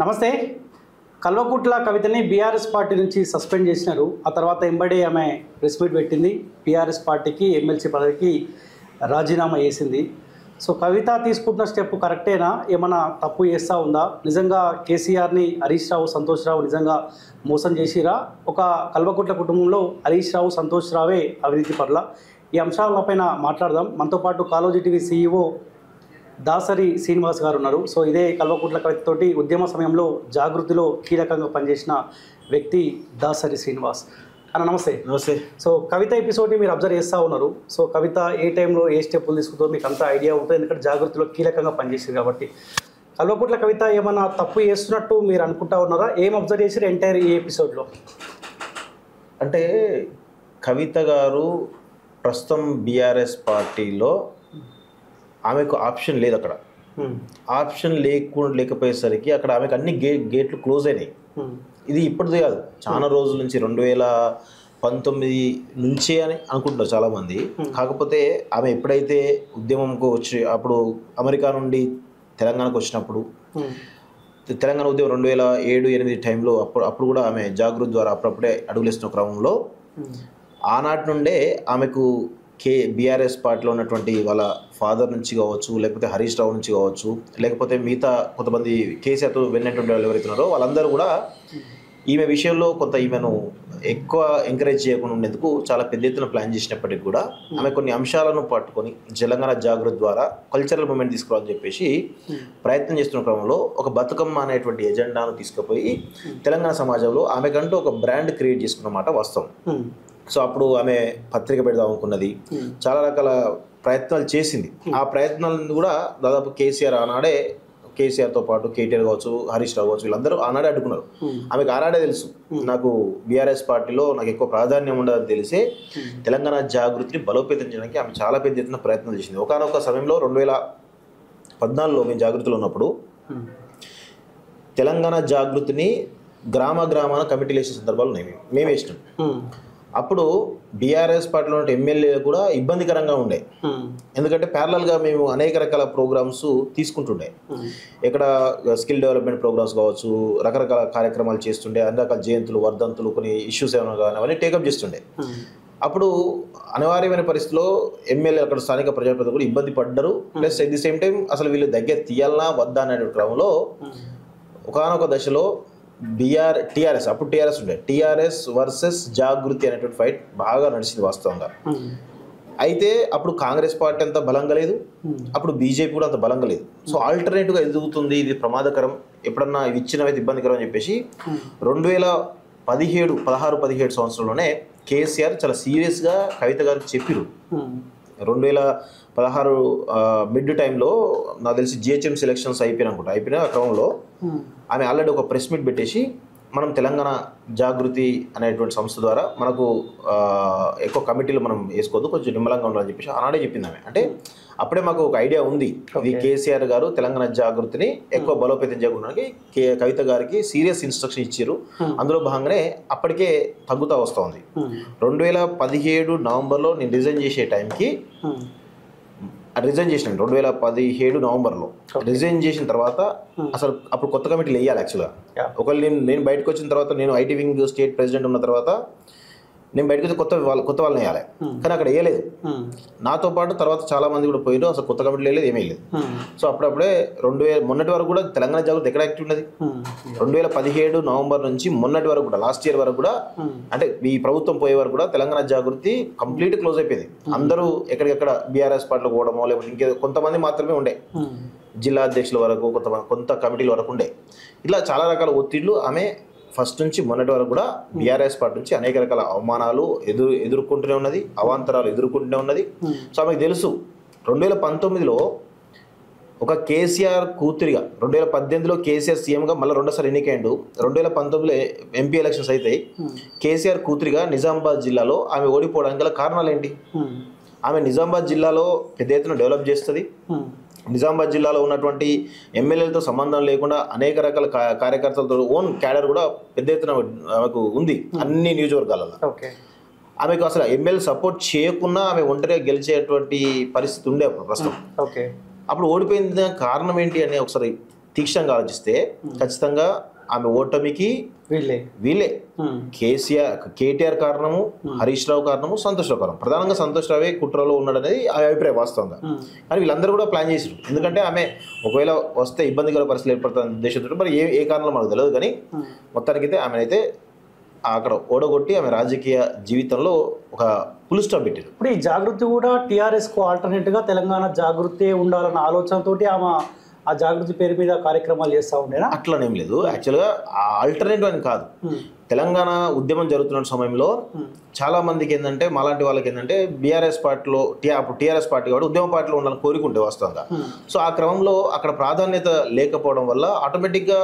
నమస్తే. Kalvakuntla కవితని BRS party నుంచి suspend చేసినారు. ఆ తర్వాత ఎంబడే ఆమె ప్రెస్ మీట్ పెట్టింది. బీఆర్ఎస్ పార్టీకి ఎమ్మెల్సీ పదవికి రాజీనామా చేసింది. సో కవిత తీసుకుంటున్న స్టెప్ కరెక్టేనా? ఏమైనా తప్పు చేస్తూ ఉందా? నిజంగా కేసీఆర్ని హరీష్ రావు, సంతోష్ రావు నిజంగా మోసం చేసిరా? ఒక కల్వకుట్ల కుటుంబంలో హరీష్ రావు, సంతోష్ రావే అవినీతి పట్ల? ఈ అంశాలపైన మాట్లాడదాం. మనతో పాటు కాలోజీ టీవీ సీఈఓ దాసరి శ్రీనివాస్ గారు ఉన్నారు. సో ఇదే కల్వకుట్ల కవితతోటి ఉద్యమ సమయంలో జాగృతిలో కీలకంగా పనిచేసిన వ్యక్తి దాసరి శ్రీనివాస్ అన్న. నమస్తే. నమస్తే. సో కవిత ఎపిసోడ్ని మీరు అబ్జర్వ్ చేస్తూ ఉన్నారు. సో కవిత ఏ టైంలో ఏ స్టెప్పులు తీసుకుందో మీకు అంతా ఐడియా ఉంటుంది, ఎందుకంటే జాగృతిలో కీలకంగా పనిచేసింది కాబట్టి. కల్వకుట్ల కవిత ఏమన్నా తప్పు చేస్తున్నట్టు మీరు అనుకుంటా ఉన్నారా? ఏం అబ్జర్వ్ చేసారు ఎంటైర్ ఈ ఎపిసోడ్లో? అంటే కవిత గారు ప్రస్తుతం బీఆర్ఎస్ పార్టీలో ఆమెకు ఆప్షన్ లేదు. అక్కడ ఆప్షన్ లేకపోయేసరికి అక్కడ ఆమెకు అన్ని గేట్లు క్లోజ్ అయినాయి. ఇది ఇప్పటిది కాదు, చాలా రోజుల నుంచి 2019 నుంచే అని అనుకుంటున్నారు చాలామంది. కాకపోతే ఆమె ఎప్పుడైతే ఉద్యమంకు వచ్చి అప్పుడు అమెరికా నుండి తెలంగాణకు వచ్చినప్పుడు, తెలంగాణ ఉద్యమం 2007-8 టైంలో అప్పుడు కూడా ఆమె జాగృతి ద్వారా అప్పుడప్పుడే అడుగులేస్తున్న క్రమంలో ఆనాటి నుండే ఆమెకు బీఆర్ఎస్ పార్టీలో ఉన్నటువంటి వాళ్ళ ఫాదర్ నుంచి కావచ్చు, లేకపోతే హరీష్ రావు నుంచి కావచ్చు, లేకపోతే మిగతా కొంతమంది కేసీఆర్తో వెళ్ళినటువంటి వాళ్ళు ఎవరైతున్నారో వాళ్ళందరూ కూడా ఈమె విషయంలో కొంత ఈమెను ఎక్కువ ఎంకరేజ్ చేయకుండా ఉండేందుకు చాలా పెద్ద ఎత్తున ప్లాన్ చేసినప్పటికీ కూడా ఆమె కొన్ని అంశాలను పట్టుకొని తెలంగాణ జాగృతి ద్వారా కల్చరల్ మూమెంట్ తీసుకురావాలని చెప్పేసి ప్రయత్నం చేస్తున్న క్రమంలో ఒక బతుకమ్మ అనేటువంటి ఎజెండాను తీసుకుపోయి తెలంగాణ సమాజంలో ఆమెకంటూ ఒక బ్రాండ్ క్రియేట్ చేసుకున్నమాట వాస్తవం. సో అప్పుడు ఆమె పత్రిక పెడదాం అనుకున్నది, చాలా రకాల ప్రయత్నాలు చేసింది. ఆ ప్రయత్నాలను కూడా దాదాపు కేసీఆర్తో పాటు కేటీఆర్ కావచ్చు, హరీష్ రావు కావచ్చు, వీళ్ళందరూ ఆనాడే అడ్డుకున్నారు. ఆమెకు ఆనాడే తెలుసు నాకు బీఆర్ఎస్ పార్టీలో నాకు ఎక్కువ ప్రాధాన్యం ఉండదని తెలిసే తెలంగాణ జాగృతిని బలోపేతం చేయడానికి ఆమె చాలా పెద్ద ఎత్తున ప్రయత్నం చేసింది. ఒకనొక సమయంలో 2014లో మేము జాగృతిలో ఉన్నప్పుడు తెలంగాణ జాగృతిని గ్రామాన కమిటీలు వేసే సందర్భాలు ఉన్నాయి. మేము వేసినాం. అప్పుడు బీఆర్ఎస్ పార్టీలో ఉన్న ఎమ్మెల్యేలు కూడా ఇబ్బందికరంగా ఉండే, ఎందుకంటే ప్యారలల్గా మేము అనేక రకాల ప్రోగ్రామ్స్ తీసుకుంటుండే. ఇక్కడ స్కిల్ డెవలప్మెంట్ ప్రోగ్రామ్స్ కావచ్చు, రకరకాల కార్యక్రమాలు చేస్తుండే, అన్ని రకాల జయంతులు, వర్ధంతులు, కొన్ని ఇష్యూస్ ఏమైనా కానీ అవన్నీ టేకప్ చేస్తుండే. అప్పుడు అనివార్యమైన పరిస్థితిలో ఎమ్మెల్యే అక్కడ స్థానిక ప్రజాప్రతినిధులు కూడా ఇబ్బంది పడ్డారు. Plus at the same time అసలు వీళ్ళు దగ్గర తీయాలనా వద్దా అనే క్రమంలో ఒకనొక దశలో అప్పుడు టీఆర్ఎస్ ఉండే, టీఆర్ఎస్ వర్సెస్ జాగృతి అనేటువంటి ఫైట్ బాగా నడిచింది వాస్తవంగా. అయితే అప్పుడు కాంగ్రెస్ పార్టీ అంత బలంగా లేదు, అప్పుడు బీజేపీ కూడా అంత బలంగా లేదు. సో ఆల్టర్నేటివ్గా ఎదుగుతుంది, ఇది ప్రమాదకరం, ఎప్పుడన్నా ఇవి ఇచ్చినవైతే ఇబ్బందికరం అని చెప్పేసి 2016-17 సంవత్సరంలోనే కేసీఆర్ చాలా సీరియస్గా కవిత గారికి చెప్పిరు. 2016 మిడ్ టైంలో నాకు తెలిసి జిహెచ్ఎంసీ ఎలక్షన్స్ అయిపోయిన క్రమంలో ఆమె ఆల్రెడీ ఒక ప్రెస్ మీట్ పెట్టేసి మనం తెలంగాణ జాగృతి అనేటువంటి సంస్థ ద్వారా మనకు ఎక్కువ కమిటీలు మనం వేసుకోవద్దు, కొంచెం నిమ్మలంగా ఉండాలని చెప్పేసి ఆనాడే చెప్పింది ఆమె. అంటే అప్పుడే మాకు ఒక ఐడియా ఉంది, ఈ కేసీఆర్ గారు తెలంగాణ జాగృతిని ఎక్కువ బలోపేతం చేయడానికి కవిత గారికి సీరియస్ ఇన్స్ట్రక్షన్ ఇచ్చారు. అందులో భాగంగానే అప్పటికే తగ్గుతూ వస్తూ ఉంది. 2017 నవంబర్లో నేను రిజైన్ చేసే టైంకి రిజైన్ చేసినాను. 2017 నవంబర్లో రిజైన్ చేసిన తర్వాత అసలు అప్పుడు కొత్త కమిటీలు వేయాలి. యాక్చువల్గా ఒకవేళ నేను బయటకు వచ్చిన తర్వాత, నేను ఐటీ వింగ్ స్టేట్ ప్రెసిడెంట్ ఉన్న తర్వాత నేను బయటకు వచ్చి కొత్త వాళ్ళని వేయాలి, కానీ అక్కడ వేయలేదు. నాతో పాటు తర్వాత చాలా మంది కూడా పోయారు, అసలు కొత్త కమిటీలు వేయలేదు, ఏమీ లేదు. సో అప్పుడప్పుడే మొన్నటి వరకు కూడా తెలంగాణ జాగృతి ఎక్కడ యాక్టివ్ ఉన్నది? 2017 నవంబర్ నుంచి మొన్నటి వరకు కూడా, లాస్ట్ ఇయర్ వరకు కూడా, అంటే ఈ ప్రభుత్వం పోయే వరకు కూడా తెలంగాణ జాగృతి కంప్లీట్ క్లోజ్ అయిపోయింది. అందరూ ఎక్కడికెక్కడ బీఆర్ఎస్ పార్టీలో పోవడమో, లేకపోతే ఇంకే కొంతమంది మాత్రమే ఉండే, జిల్లా అధ్యక్షుల వరకు కొంత కమిటీల వరకు ఉండే. ఇట్లా చాలా రకాల ఒత్తిళ్లు ఆమె ఫస్ట్ నుంచి మొన్నటి వరకు కూడా బీఆర్ఎస్ పార్టీ నుంచి అనేక రకాల అవమానాలు ఎదుర్కొంటూనే ఉన్నది, అవాంతరాలు ఎదుర్కొంటూనే ఉన్నది. సో ఆమెకు తెలుసు 2019లో ఒక కేసీఆర్ కూతురిగా, 2018లో కేసీఆర్ సీఎంగా మళ్ళీ రెండోసారి ఎన్నికైండు, 2019లో ఎంపీ ఎలక్షన్స్ అయితే కేసీఆర్ కూతురిగా నిజామాబాద్ జిల్లాలో ఆమె ఓడిపోవడానికి గల కారణాలు ఏంటి? ఆమె నిజామాబాద్ జిల్లాలో పెద్ద ఎత్తున డెవలప్ చేస్తుంది. నిజామాబాద్ జిల్లాలో ఉన్నటువంటి ఎమ్మెల్యేలతో సంబంధం లేకుండా అనేక రకాల కార్యకర్తలతో ఓన్ క్యాడర్ కూడా పెద్ద ఎత్తున ఆమెకు ఉంది అన్ని నియోజకవర్గాలలో. ఆమెకు అసలు ఎమ్మెల్యే సపోర్ట్ చేయకుండా ఆమె ఒంటరిగా గెలిచేటువంటి పరిస్థితి ఉండే అప్పుడు ప్రస్తుతం. ఓకే, అప్పుడు ఓడిపోయిన కారణం ఏంటి అని ఒకసారి తీక్షణంగా ఆలోచిస్తే ఖచ్చితంగా ఆమె ఓటమికి వీళ్ళే కేటీఆర్ కారణము, హరీష్ రావు కారణము, సంతోష్ రావు కారణం. ప్రధానంగా సంతోష్ రావే కుట్రలో ఉన్నాడనేది ఆ అభిప్రాయం వాస్తవంగా. కానీ వీళ్ళందరూ కూడా ప్లాన్ చేసారు. ఎందుకంటే ఆమె ఒకవేళ వస్తే ఇబ్బందికర పరిస్థితులు ఏర్పడుతున్న ఉద్దేశంతో మరి ఏ కారణంలో మనకు తెలియదు. కానీ మొత్తానికైతే ఆమెనైతే అక్కడ ఓడగొట్టి ఆమె రాజకీయ జీవితంలో ఒక ఫుల్ స్టాప్ పెట్టారు. ఇప్పుడు ఈ జాగృతి కూడా టీఆర్ఎస్కు ఆల్టర్నేట్గా తెలంగాణ జాగృతి ఉండాలన్న ఆలోచనతోటి ఆమె ఆ జాగృతి పేరు మీద కార్యక్రమాలు చేస్తూ ఉండేనా? అట్లనేం లేదు. యాక్చువల్గా ఆల్టర్నేటివ్ అని కాదు. తెలంగాణ ఉద్యమం జరుగుతున్న సమయంలో చాలా మందికి ఏంటంటే మాలాంటి వాళ్ళకి ఏంటంటే బీఆర్ఎస్ పార్టీలో అప్పుడు టీఆర్ఎస్ పార్టీ కూడా ఉద్యమ పార్టీలో ఉండాలని కోరుకుంటే వాస్తవంగా. సో ఆ క్రమంలో అక్కడ ప్రాధాన్యత లేకపోవడం వల్ల ఆటోమేటిక్గా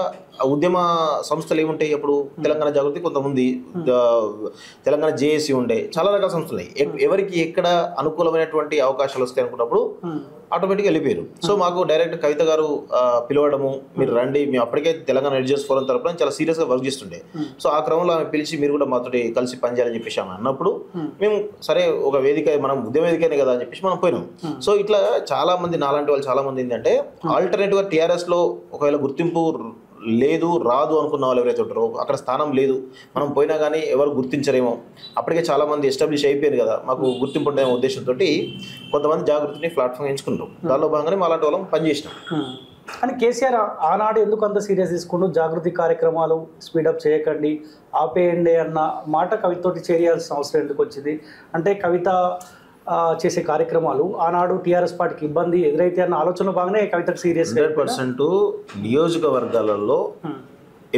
ఉద్యమ సంస్థలు ఏముంటాయి. అప్పుడు తెలంగాణ జాగృతి కొంతమంది, తెలంగాణ జేఏసీ ఉండే, చాలా రకాల సంస్థలు ఎవరికి ఎక్కడ అనుకూలమైనటువంటి అవకాశాలు వస్తాయి అనుకున్నప్పుడు ఆటోమేటిక్గా వెళ్ళిపోయారు. సో మాకు డైరెక్ట్ కవిత గారు పిలవడము, మీరు రండి, మేము అప్పటికే తెలంగాణ ఎడ్జర్స్ ఫోరం తరపున చాలా సీరియస్గా వర్క్ చేస్తుండే. సో ఆ క్రమంలో ఆమె పిలిచి మీరు కూడా మాతో కలిసి పనిచేయాలని చెప్పేసి ఆమె అన్నప్పుడు మేము సరే ఒక వేదిక, మనం ఉద్యమ వేదికనే కదా అని చెప్పేసి మనం పోయినాం. సో ఇట్లా చాలా మంది నాలాంటి వాళ్ళు చాలా మంది ఏంటంటే ఆల్టర్నేటివ్గా టీఆర్ఎస్లో ఒకవేళ గుర్తింపు లేదు, రాదు అనుకున్న వాళ్ళు ఎవరైతే ఉంటారో, అక్కడ స్థానం లేదు, మనం పోయినా కానీ ఎవరు గుర్తించరేమో, అప్పటికే చాలా మంది ఎస్టాబ్లిష్ అయిపోయారు కదా, మాకు గుర్తింపు ఉండే ఉద్దేశంతో కొంతమంది జాగృతిని ప్లాట్ఫామ్ ఎంచుకుంటాం. దానిలో భాగంగానే మా అలాంటి వాళ్ళం పనిచేసినాం. కానీ కేసీఆర్ ఆనాడు ఎందుకు అంత సీరియస్ తీసుకుంటూ జాగృతి కార్యక్రమాలు స్పీడప్ చేయకండి, ఆపేయండి అన్న మాట కవితతోటి చేయాల్సిన అవసరం ఎందుకు వచ్చింది? అంటే కవిత చేసే కార్యక్రమాలు ఆనాడు టీఆర్ఎస్ పార్టీకి ఇబ్బంది ఎదురైతే అన్న ఆలోచనలో బాగానే కవితకు సీరియస్. 100% నియోజకవర్గాలలో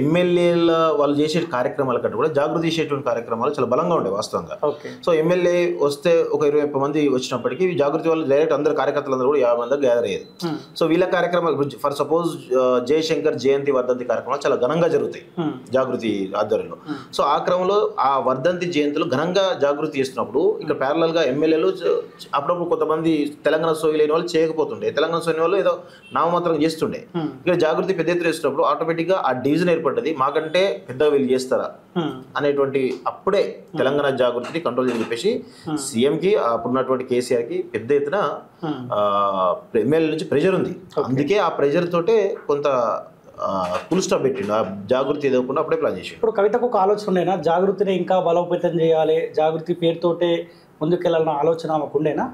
ఎమ్మెల్యేల వాళ్ళు చేసే కార్యక్రమాల కంటే కూడా జాగృతి చేసేటువంటి కార్యక్రమాలు చాలా బలంగా ఉంటాయి వాస్తవంగా. సో ఎమ్మెల్యే వస్తే ఒక 20 మంది వచ్చినప్పటికీ జాగృతి వాళ్ళు డైరెక్ట్ అందరు కార్యకర్తలందరూ కూడా 50 మంది గ్యాదర్ అయ్యేది. సో వీళ్ళ కార్యక్రమాలు ఫర్ సపోజ్ జయశంకర్ జయంతి వర్ధంతి కార్యక్రమాలు చాలా ఘనంగా జరుగుతాయి జాగృతి ఆధ్వర్యంలో. సో ఆ క్రమంలో ఆ వర్ధంతి జయంతులు ఘనంగా జాగృతి చేస్తున్నప్పుడు ఇక్కడ ప్యారలల్ గా ఎమ్మెల్యేలు అప్పుడప్పుడు కొంతమంది తెలంగాణ సోయి లేని వాళ్ళు చేయకపోతుండే, తెలంగాణ సోయి వాళ్ళు ఏదో నామమాత్రం చేస్తుండే. ఇక్కడ జాగృతి పెద్ద ఎత్తున చేస్తున్నప్పుడు ఆటోమేటిక్ గా ఆ డివిజన్ ఏర్పడ్డది, మాకంటే పెద్దగా వీళ్ళు చేస్తారా అనేటువంటి అప్పుడే తెలంగాణ జాగృతిని కంట్రోల్ చేయని చెప్పేసి సీఎంకి అప్పుడున్నటువంటి కేసీఆర్కి పెద్ద ఎత్తున ఎమ్మెల్యే నుంచి ప్రెషర్ ఉంది. అందుకే ఆ ప్రెషర్ తోటే కొంత ఫుల్ స్టాప్ పెట్టిండు. ఆ జాగృతి ఎదగకుండా అప్పుడే ప్లాన్ చేసి. ఇప్పుడు కవితకు ఒక ఆలోచన ఉండేనా, జాగృతిని ఇంకా బలోపేతం చేయాలి, జాగృతి పేరుతోటే ముందుకెళ్ళాలన్న ఆలోచన మాకు ఉండేనా?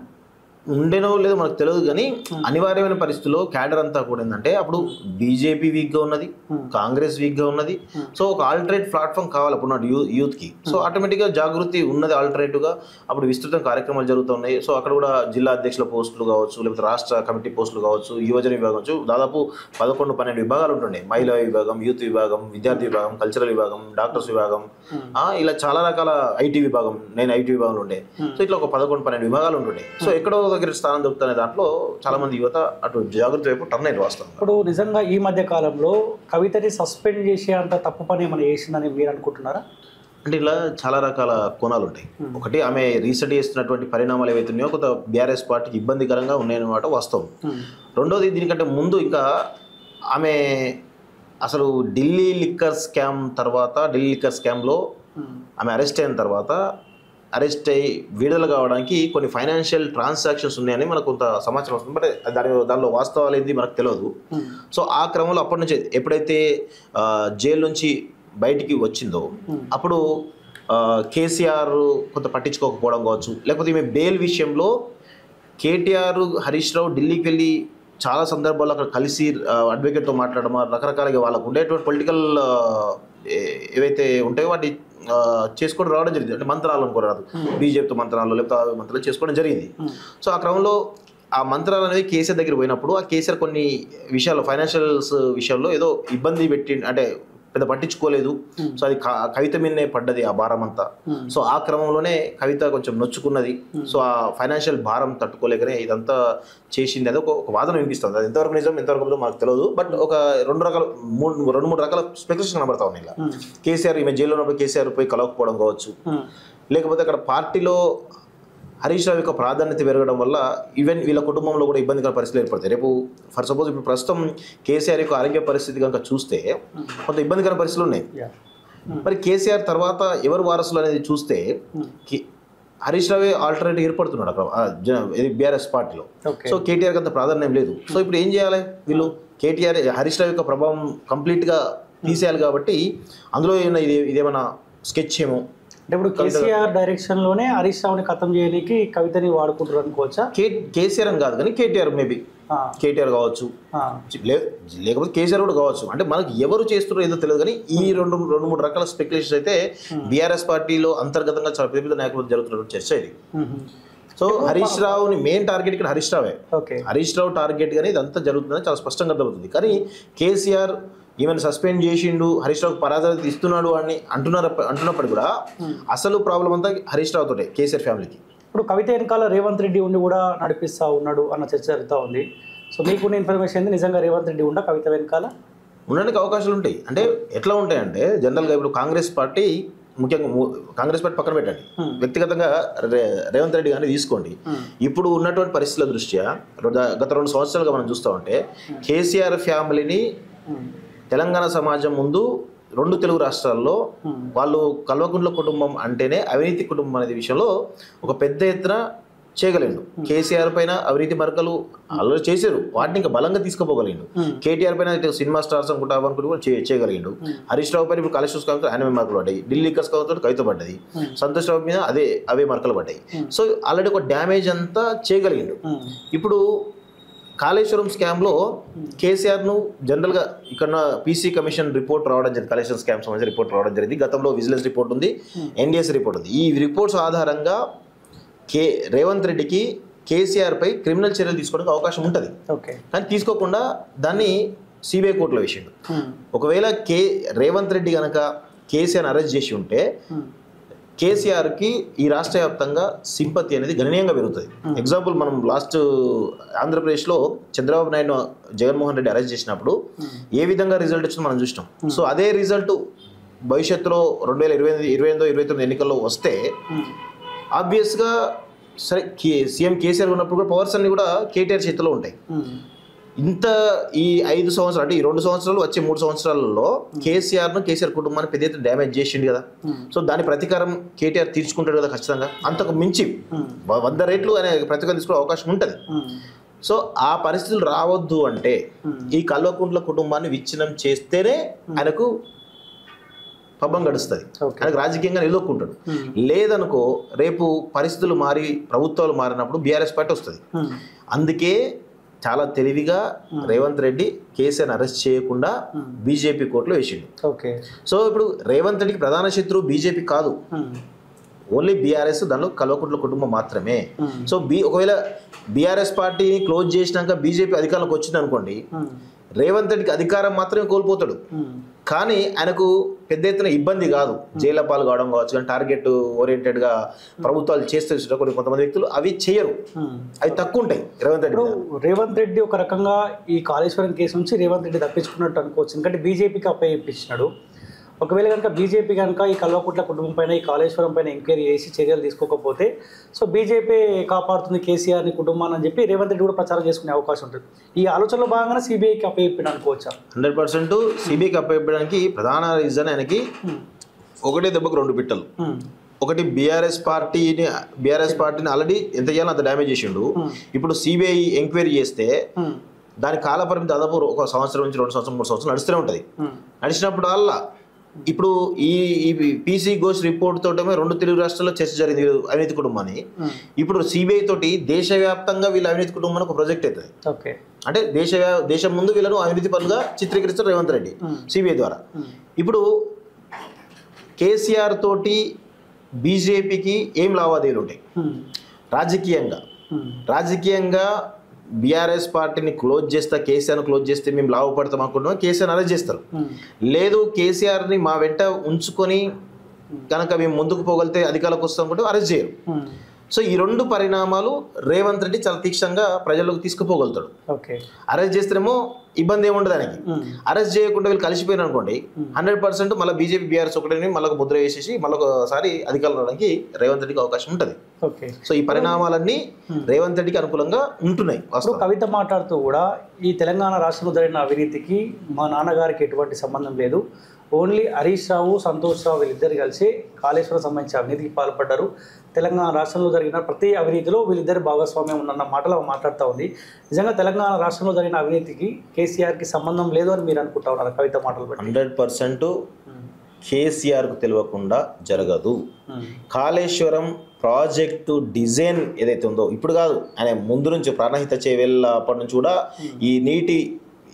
ఉండేనో లేదో మనకు తెలియదు. కానీ అనివార్యమైన పరిస్థితుల్లో క్యాడర్ అంతా కూడా ఏంటంటే అప్పుడు బీజేపీ వీక్గా ఉన్నది, కాంగ్రెస్ వీక్గా ఉన్నది. సో ఒక ఆల్టర్నేట్ ప్లాట్ఫామ్ కావాలి అప్పుడు యూత్కి. సో ఆటోమేటిక్గా జాగృతి ఉన్నది ఆల్టర్నేటివ్గా. అప్పుడు విస్తృత కార్యక్రమాలు జరుగుతున్నాయి. సో అక్కడ కూడా జిల్లా అధ్యక్షుల పోస్టులు కావచ్చు, లేకపోతే రాష్ట్ర కమిటీ పోస్టులు కావచ్చు, యువజన విభాగం కావచ్చు, దాదాపు 11-12 విభాగాలు ఉంటుండే. మహిళా విభాగం, యూత్ విభాగం, విద్యార్థి విభాగం, కల్చరల్ విభాగం, డాక్టర్స్ విభాగం, ఇలా చాలా రకాల ఐటీ విభాగం. నేను ఐటీ విభాగంలో ఉండే. సో ఇట్లా ఒక 11-12 విభాగాలు ఉంటుండే. సో ఎక్కడో దగ్గర స్థానం దొరుకుతున్న దాంట్లో చాలా మంది యువత అటు జాగృతి వైపు టర్న్ అయ్యి వాస్తవం. ఇప్పుడు నిజంగా ఈ మధ్య కాలంలో కవితని సస్పెండ్ చేసే అంత తప్పు పని ఏమైనా చేసిందని మీరు అనుకుంటున్నారా? అంటే ఇలా చాలా రకాల కోణాలు ఉంటాయి. ఒకటి, ఆమె రీసెంట్ చేస్తున్నటువంటి పరిణామాలు ఏవైతున్నాయో కొంత బీఆర్ఎస్ పార్టీకి ఇబ్బందికరంగా ఉన్నాయన్నమాట వాస్తవం. రెండోది, దీనికంటే ముందు ఇంకా ఆమె అసలు ఢిల్లీ లిక్కర్ స్కామ్లో ఆమె అరెస్ట్ అయిన తర్వాత అరెస్ట్ అయ్యి విడుదల కావడానికి కొన్ని ఫైనాన్షియల్ ట్రాన్సాక్షన్స్ ఉన్నాయని మనకు కొంత సమాచారం వస్తుంది. బట్ దానిలో వాస్తవాలు ఏంది మనకు తెలియదు. సో ఆ క్రమంలో అప్పటి నుంచి ఎప్పుడైతే జైలు నుంచి బయటికి వచ్చిందో అప్పుడు కేసీఆర్ కొంత పట్టించుకోకపోవడం కావచ్చు, లేకపోతే ఈమె బెయిల్ విషయంలో కేటీఆర్, హరీష్ రావు ఢిల్లీకి వెళ్ళి చాలా సందర్భాల్లో అక్కడ కలిసి అడ్వకేట్తో మాట్లాడడం, రకరకాలుగా వాళ్ళకు ఉండేటువంటి పొలిటికల్ ఏవైతే ఉంటాయో వాటి చేసుకోవడం రావడం జరిగింది. అంటే మంత్రాలు అనుకోరాదు, బీజేపీతో మంత్రాలు లేకపోతే మంత్రాలు చేసుకోవడం జరిగింది. సో ఆ క్రమంలో ఆ మంత్రాలు అనేది కేసీఆర్ దగ్గర పోయినప్పుడు ఆ కేసీఆర్ కొన్ని విషయాలు ఫైనాన్షియల్స్ విషయంలో ఏదో ఇబ్బంది పెట్టి అంటే పెద్ద పట్టించుకోలేదు. సో అది కవిత మీదనే పడ్డది ఆ భారం అంతా. సో ఆ క్రమంలోనే కవిత కొంచెం నొచ్చుకున్నది. సో ఆ ఫైనాన్షియల్ భారం తట్టుకోలేకనే ఇదంతా చేసింది అది ఒక వాదన వినిపిస్తుంది. అది ఎంతవరకు నిజం ఎంతవరకు మనకు తెలియదు. బట్ ఒక 2-3 రకాల స్పెక్యులేషన్ కనబడతా ఉన్నాయి. ఇలా కేసీఆర్ ఈమె జైల్లో ఉన్నప్పుడు కేసీఆర్ పోయి కలవకపోవడం కావచ్చు, లేకపోతే అక్కడ పార్టీలో హరీష్ రావు యొక్క ప్రాధాన్యత పెరగడం వల్ల ఈవెన్ వీళ్ళ కుటుంబంలో కూడా ఇబ్బందికర పరిస్థితులు ఏర్పడతాయి. రేపు ఫర్ సపోజ్ ఇప్పుడు ప్రస్తుతం కేసీఆర్ యొక్క ఆరోగ్య పరిస్థితి కనుక చూస్తే కొంత ఇబ్బందికర పరిస్థితులు ఉన్నాయి. మరి కేసీఆర్ తర్వాత ఎవరు వారసులు అనేది చూస్తే హరీష్ రావే ఆల్టర్నేటివ్ ఏర్పడుతున్నాడు అక్కడ ఇది బీఆర్ఎస్ పార్టీలో. సో కేటీఆర్కి అంత ప్రాధాన్యం లేదు. సో ఇప్పుడు ఏం చేయాలి వీళ్ళు? కేటీఆర్ హరీష్ రావు యొక్క ప్రభావం కంప్లీట్గా తీసేయాలి కాబట్టి అందులో ఇదేమన్నా స్కెచ్ ఏమో అంటే ఇప్పుడు కేసీఆర్ డైరెక్షన్లోనే హరీష్ రావుని ఖతం చేయడానికి కవితని వాడుకుంటారు అనుకోవచ్చా? కేసీఆర్ అని కాదు కానీ కేటీఆర్ మేబీ కేటీఆర్ కావచ్చు, లేకపోతే కేసీఆర్ కూడా కావచ్చు. అంటే మనకు ఎవరు చేస్తున్నారో ఏదో తెలియదు కానీ ఈ రెండు మూడు రకాల స్పెక్యులేషన్స్ అయితే బీఆర్ఎస్ పార్టీలో అంతర్గతంగా చాలా పెద్ద నాయకులు జరుగుతున్న చర్చ ఇది. సో హరీష్ రావుని మెయిన్ టార్గెట్ ఇక్కడ హరీష్ రావే. హరీష్ రావు టార్గెట్ గానీ ఇదంతా జరుగుతుందని చాలా స్పష్టంగా అర్థమవుతుంది. కానీ కేసీఆర్ ఈవెన్ సస్పెండ్ చేసిండు, హరీష్ రావుకి పరాజాలు ఇస్తున్నాడు అని అంటున్నప్పుడు కూడా అసలు ప్రాబ్లం అంతా హరీష్ రావు తోటే, కేసీఆర్ ఫ్యామిలీకి. ఇప్పుడు కవిత వెనకాల రేవంత్ రెడ్డి ఉండి కూడా నడిపిస్తూ ఉన్నాడు అన్న చర్చ జరుగుతూ ఉంది. సో మీకున్న ఇన్ఫర్మేషన్ ఏంది, నిజంగా రేవంత్ రెడ్డి ఉండా కవిత వెనకాల ఉండడానికి అవకాశాలు ఉంటాయి? అంటే ఎట్లా ఉంటాయంటే జనరల్గా ఇప్పుడు కాంగ్రెస్ పార్టీ, ముఖ్యంగా కాంగ్రెస్ పార్టీ పక్కన పెట్టండి, వ్యక్తిగతంగా రేవంత్ రెడ్డి గారిని తీసుకోండి. ఇప్పుడు ఉన్నటువంటి పరిస్థితుల దృష్ట్యా గత 2 సంవత్సరాలుగా మనం చూస్తూ ఉంటే కేసీఆర్ ఫ్యామిలీని తెలంగాణ సమాజం ముందు 2 తెలుగు రాష్ట్రాల్లో వాళ్ళు కల్వకుంట్ల కుటుంబం అంటేనే అవినీతి కుటుంబం అనే విషయంలో ఒక పెద్ద ఎత్తున చేయగలిండు. కేసీఆర్ పైన అవినీతి మరకలు అల్లరి చేశారు, వాటిని ఇంకా బలంగా తీసుకుపోగలిగిండు. కేటీఆర్ పైన సినిమా స్టార్స్ అనుకుంటా అనుకుంటూ కూడా చేయగలిగిండు. హరీష్ రావు పైన ఇప్పుడు కలెక్షన్స్ కావచ్చు 8 మార్కులు పడ్డాయి, ఢిల్లీ లిక్కర్స్ కావచ్చు కవిత పడ్డది, సంతోష్ రావు మీద అవే మార్కులు పడ్డాయి. సో ఆల్రెడీ ఒక డ్యామేజ్ అంతా చేయగలిగిండు. ఇప్పుడు కాళేశ్వరం స్కామ్లో కేసీఆర్ను జనరల్గా ఇక్కడ పీసీ కమిషన్ రిపోర్ట్ రావడం జరిగింది, కలెక్షన్ స్కామ్ సంబంధించిన రిపోర్ట్ రావడం జరిగింది. గతంలో విజిలెన్స్ రిపోర్ట్ ఉంది, ఎన్డీఎస్ రిపోర్ట్ ఉంది. ఈ రిపోర్ట్స్ ఆధారంగా రేవంత్ రెడ్డికి కేసీఆర్ పై క్రిమినల్ చర్యలు తీసుకోవడానికి అవకాశం ఉంటుంది. కానీ తీసుకోకుండా దాన్ని సిబిఐ కోర్టులో వేసిండు. ఒకవేళ రేవంత్ రెడ్డి కనుక కేసీఆర్ అరెస్ట్ చేసి ఉంటే కేసీఆర్కి ఈ రాష్ట్ర వ్యాప్తంగా సింపతి అనేది గణనీయంగా పెరుగుతుంది. ఎగ్జాంపుల్ మనం లాస్ట్ ఆంధ్రప్రదేశ్లో చంద్రబాబు నాయుడు జగన్మోహన్ రెడ్డి అరెస్ట్ చేసినప్పుడు ఏ విధంగా రిజల్ట్ వచ్చిందో మనం చూసినాం. సో అదే రిజల్ట్ భవిష్యత్తులో 2028-29 ఎన్నికల్లో వస్తే ఆబ్వియస్గా సరే సీఎం కేసీఆర్ ఉన్నప్పుడు కూడా పవర్స్ అన్ని కూడా కేటీఆర్ చేతిలో ఉంటాయి. ఇంత ఈ 5 సంవత్సరాలు అంటే ఈ 2 సంవత్సరాలు వచ్చే 3 సంవత్సరాలలో కేసీఆర్ కుటుంబాన్ని పెద్ద ఎత్తున డ్యామేజ్ చేసిండు కదా. సో దాని ప్రతీకారం కేటీఆర్ తీర్చుకుంటాడు కదా ఖచ్చితంగా. అంతకు మించి 100 రెట్లు అనే ప్రతీకారం తీసుకునే అవకాశం ఉంటుంది. సో ఆ పరిస్థితులు రావద్దు అంటే ఈ కల్వకుంట్ల కుటుంబాన్ని విచ్ఛిన్నం చేస్తేనే ఆయనకు పబ్బం గడుస్తుంది, ఆయనకు రాజకీయంగా నిలదొక్కుంటాడు. లేదనుకో రేపు పరిస్థితులు మారి ప్రభుత్వాలు మారినప్పుడు బీఆర్ఎస్ పార్టీ వస్తుంది. అందుకే చాలా తెలివిగా రేవంత్ రెడ్డి కేసీఆర్ అరెస్ట్ చేయకుండా బీజేపీ కోర్టులో వేసిండు. సో ఇప్పుడు రేవంత్ రెడ్డికి ప్రధాన శత్రువు బీజేపీ కాదు, ఓన్లీ బీఆర్ఎస్, దానిలో కల్వకుంట్ల కుటుంబం మాత్రమే. సో ఒకవేళ బీఆర్ఎస్ పార్టీని క్లోజ్ చేసినాక బీజేపీ అధికారంలోకి వచ్చింది అనుకోండి, రేవంత్ రెడ్డికి అధికారం మాత్రమే కోల్పోతాడు. కానీ ఆయనకు పెద్ద ఎత్తున ఇబ్బంది కాదు, జైల పాలు కావడం కావచ్చు. కానీ టార్గెట్ ఓరియంటెడ్గా ప్రభుత్వాలు చేస్తే కొంతమంది వ్యక్తులు అవి చేయరు, అవి తక్కువ ఉంటాయి. రేవంత్ రెడ్డి ఒక రకంగా ఈ కాళేశ్వరం కేసు నుంచి రేవంత్ రెడ్డి తప్పించుకున్నట్టు అనుకోవచ్చు, ఎందుకంటే బీజేపీకి అప్పయిప్పించినాడు. ఒకవేళ కనుక బీజేపీ కనుక ఈ కల్వకుంట్ల కుటుంబం పైన ఈ కాళేశ్వరం పైన ఎంక్వైరీ చేసి చర్యలు తీసుకోకపోతే సో బీజేపీ కాపాడుతుంది కేసీఆర్ని కుటుంబాన్ని అని చెప్పి రేవంత్ రెడ్డి కూడా ప్రచారం చేసుకునే అవకాశం ఉంటుంది. ఈ ఆలోచనలో భాగంగానే సిబిఐకి అప్పయిప్పిన అనుకోవచ్చా? 100% సిబిఐకి అప్పయిప్పడానికి ప్రధాన రీజన్ ఆయనకి ఒకటే దెబ్బకు 2 పిట్టలు. ఒకటి బీఆర్ఎస్ పార్టీని ఆల్రెడీ ఎంత చేయాలో అంత డ్యామేజ్ చేసిండు. ఇప్పుడు సిబిఐ ఎంక్వైరీ చేస్తే దాని కాలపరిమితి దాదాపు 1 సంవత్సరం నుంచి 2 సంవత్సరం 3 సంవత్సరాలు నడుస్తూనే ఉంటుంది. నడిచినప్పుడు అలా ఇప్పుడు ఈ పీసీ ఘోష్ రిపోర్ట్ తోటమే 2 తెలుగు రాష్ట్రాల్లో చర్చ జరిగింది అవినీతి కుటుంబాన్ని. ఇప్పుడు సిబిఐ తోటి దేశవ్యాప్తంగా వీళ్ళ అవినీతి కుటుంబానికి ఒక ప్రాజెక్ట్ అవుతుంది. అంటే దేశం ముందు వీళ్ళను అవినీతి పనులుగా చిత్రీకరిస్తారు రేవంత్ రెడ్డి సిబిఐ ద్వారా. ఇప్పుడు కేసీఆర్ తోటి బీజేపీకి ఏం లావాదేవీలు ఉంటాయి? రాజకీయంగా బీఆర్ఎస్ పార్టీని క్లోజ్ చేస్తా, కేసీఆర్ని క్లోజ్ చేస్తే మేము లాభపడతాం అనుకుంటున్నాం, కేసీఆర్ని అరెస్ట్ చేస్తారు. లేదు కేసీఆర్ని మా వెంట ఉంచుకొని కనుక మేము ముందుకు పోగలితే అధికారులకు వస్తాం అనుకుంటే అరెస్ట్ చేయరు. సో ఈ 2 పరిణామాలు రేవంత్ రెడ్డి చాలా తీక్షణంగా ప్రజల్లోకి తీసుకుపోగలుగుతాడు. అరెస్ట్ చేస్తేనేమో ఇబ్బంది ఏముండదు ఆయనకి. అరెస్ట్ చేయకుండా వీళ్ళు కలిసిపోయిన అనుకోండి 100% మళ్ళీ బీజేపీ బీఆర్ఎస్ ఒకటి మళ్ళీ ముద్ర వేసేసి మళ్ళొకసారి అధికారులు రావడానికి రేవంత్ రెడ్డికి అవకాశం ఉంటుంది. సో ఈ పరిణామాలన్నీ రేవంత్ రెడ్డికి అనుకూలంగా ఉంటున్నాయి. కవిత మాట్లాడుతూ కూడా ఈ తెలంగాణ రాష్ట్రంలో జరిగిన అవినీతికి మా నాన్నగారికి ఎటువంటి సంబంధం లేదు, ఓన్లీ హరీష్ రావు సంతోష్ రావు వీళ్ళిద్దరు కలిసి కాళేశ్వరం సంబంధించి అవినీతికి పాల్పడ్డారు, తెలంగాణ రాష్ట్రంలో జరిగిన ప్రతి అవినీతిలో వీళ్ళిద్దరి భాగస్వామ్యం ఉందన్న మాటలు మాట్లాడుతూ ఉంది. నిజంగా తెలంగాణ రాష్ట్రంలో జరిగిన అవినీతికి కేసీఆర్కి సంబంధం లేదు అని మీరు అనుకుంటా ఉన్నారు కవిత మాటలు బట్టి? 100% కేసీఆర్కు తెలియకుండా జరగదు. కాళేశ్వరం ప్రాజెక్టు డిజైన్ ఏదైతే ఉందో ఇప్పుడు కాదు, ఆయన ముందు నుంచి ప్రాణహిత చేవేళ్ళ అప్పటి నుంచి కూడా ఈ నీటి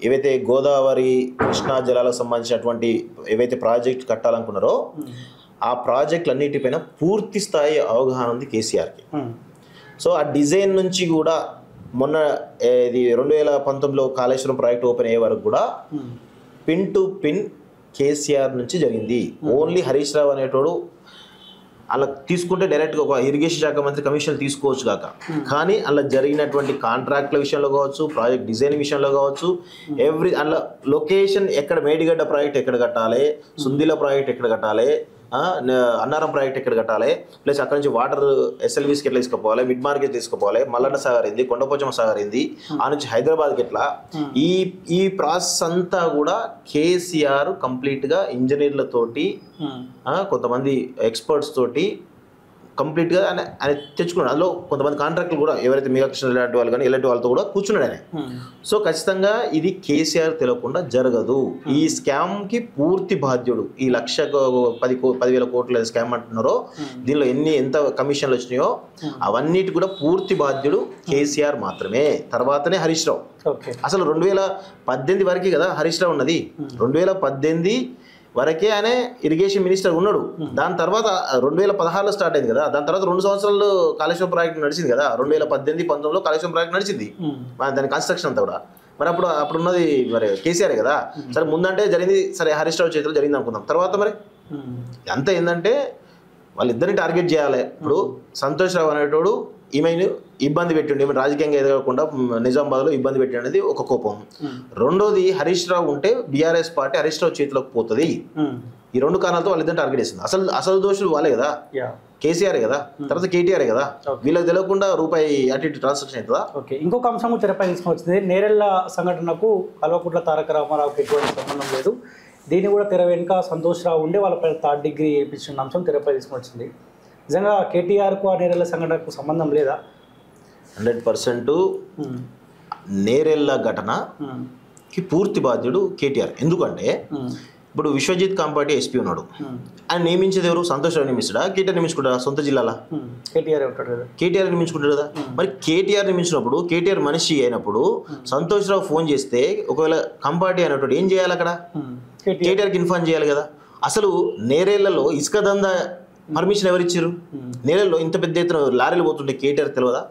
ఏవైతే గోదావరి కృష్ణా జలాలకు సంబంధించినటువంటి ఏవైతే ప్రాజెక్ట్ కట్టాలనుకున్నారో ఆ ప్రాజెక్టులన్నిటిపైన పూర్తి స్థాయి అవగాహన ఉంది కేసీఆర్కి. సో ఆ డిజైన్ నుంచి కూడా మొన్న ఇది 2019లో కాళేశ్వరం ప్రాజెక్ట్ ఓపెన్ అయ్యే వరకు కూడా పిన్ టు పిన్ కేసీఆర్ నుంచి జరిగింది. ఓన్లీ హరీష్ రావు అనేటోడు అలా తీసుకుంటే డైరెక్ట్గా ఒక ఇరిగేషన్ శాఖ మంత్రి కమిషన్ తీసుకోవచ్చు కాక, కానీ అలా జరిగినటువంటి కాంట్రాక్ట్ల విషయంలో కావచ్చు, ప్రాజెక్ట్ డిజైన్ విషయంలో కావచ్చు, అలా లొకేషన్ ఎక్కడ మేడిగడ్డ ప్రాజెక్ట్ ఎక్కడ కట్టాలి, సుందిల ప్రాజెక్ట్ ఎక్కడ కట్టాలి, అన్నారం ప్రాజెక్ట్ ఎక్కడ కట్టాలి, ప్లస్ అక్కడ నుంచి వాటర్ ఎస్ఎల్వీస్కి ఎట్లా తీసుకుపోవాలి, మిడ్ మార్కెట్ తీసుకుపోవాలి, మల్లన్న సాగర్ ఏంది, కొండపోచమ్మ సాగర్ ఏంది, ఆ నుంచి హైదరాబాద్కి ఎట్లా, ఈ ప్రాసెస్ అంతా కూడా కేసీఆర్ కంప్లీట్గా ఇంజనీర్లతోటి కొంతమంది ఎక్స్పర్ట్స్ తోటి కంప్లీట్గా ఆయన తెచ్చుకున్నాడు. అందులో కొంతమంది కాంట్రాక్టులు కూడా ఎవరైతే మెగా కృష్ణ ఇలాంటి వాళ్ళు కానీ ఇలాంటి వాళ్ళతో కూడా కూర్చున్నాడు ఆయన. సో ఖచ్చితంగా ఇది కేసీఆర్ తెలియకుండా జరగదు. ఈ స్కామ్కి పూర్తి బాధ్యుడు, ఈ 10,000 కోట్ల స్కామ్ అంటున్నారో దీనిలో ఎంత కమిషన్లు వచ్చినాయో అవన్నిటి కూడా పూర్తి బాధ్యుడు కేసీఆర్ మాత్రమే, తర్వాతనే హరీష్ రావు. అసలు 2018 వరకే కదా హరీష్ రావు ఉన్నది. 2018 వరకే ఆయన ఇరిగేషన్ మినిస్టర్ ఉన్నాడు. దాని తర్వాత 2016లో స్టార్ట్ అయింది కదా, దాని తర్వాత 2 సంవత్సరాలు కాళేశ్వరం ప్రాజెక్ట్ నడిచింది కదా. 2018-19లో కాళేశ్వరం ప్రాజెక్ట్ నడిచింది, దాని కన్స్ట్రక్షన్ అంతా కూడా. మరి అప్పుడు ఉన్నది మరి కేసీఆర్ కదా. సరే ముందంటే జరిగింది, సరే హరీష్ రావు చేతిలో జరిగింది అనుకుందాం. తర్వాత మరి అంతా ఏంటంటే వాళ్ళిద్దరిని టార్గెట్ చేయాలి. ఇప్పుడు సంతోష్ రావు అనేటోడు ఈమెను ఇబ్బంది పెట్టిండు, ఈమె రాజకీయంగా ఎదగకుండా నిజామాబాద్లో ఇబ్బంది పెట్టిండు అనేది ఒక కోపం. రెండోది హరీష్ రావు ఉంటే బీఆర్ఎస్ పార్టీ హరీష్ రావు చేతిలోకి పోతుంది. ఈ 2 కారణాలతో వాళ్ళిద్దరు టార్గెట్ చేసింది. అసలు దోషులు వాళ్ళే కదా, కేసీఆర్ కదా, తర్వాత కేటీఆర్ కదా. వీళ్ళకి తెలియకుండా రూపాయి అటు ఇటు ట్రాన్సాక్షన్ అవుతుందా? ఓకే, ఇంకొక అంశం తెరపై తీసుకొచ్చింది. నేరెళ్ల సంఘటనకు కల్వకుంట్ల తారక రామారావుకి ఎటువంటి సంబంధం లేదు, దీన్ని కూడా తెర వెనుక సంతోష్ రావు ఉండే వాళ్ళపై 3rd డిగ్రీ వేయించిన అంశం తెరపై తీసుకొచ్చింది. నిజంగా కేటీఆర్కు ఆ నేరెళ్ల సంఘటనకు సంబంధం లేదా? 100% నేరెళ్ల ఘటనకి పూర్తి బాధ్యుడు కేటీఆర్. ఎందుకంటే ఇప్పుడు విశ్వజిత్ కాంపాటి ఎస్పీ ఉన్నాడు, ఆయన నియమించేది ఎవరు? సంతోష్ రావు నియమిస్తాడా, కేటీఆర్ నియమించుకుంటారా? సొంత జిల్లాలో కేటీఆర్ నియమించుకుంటాడు కదా. మరి కేటీఆర్ నియమించినప్పుడు కేటీఆర్ మనిషి అయినప్పుడు సంతోష్ రావు ఫోన్ చేస్తే ఒకవేళ కాంపాటి అనేటప్పుడు ఏం చేయాలి? అక్కడ కేటీఆర్కి ఇన్ఫార్మ్ చేయాలి కదా. అసలు నేరేళ్లలో ఇసుక దందా పర్మిషన్ ఎవరు ఇచ్చారు? నేరేళ్లలో ఇంత పెద్ద ఎత్తున లారీలు పోతుంటే కేటీఆర్ తెలియదా?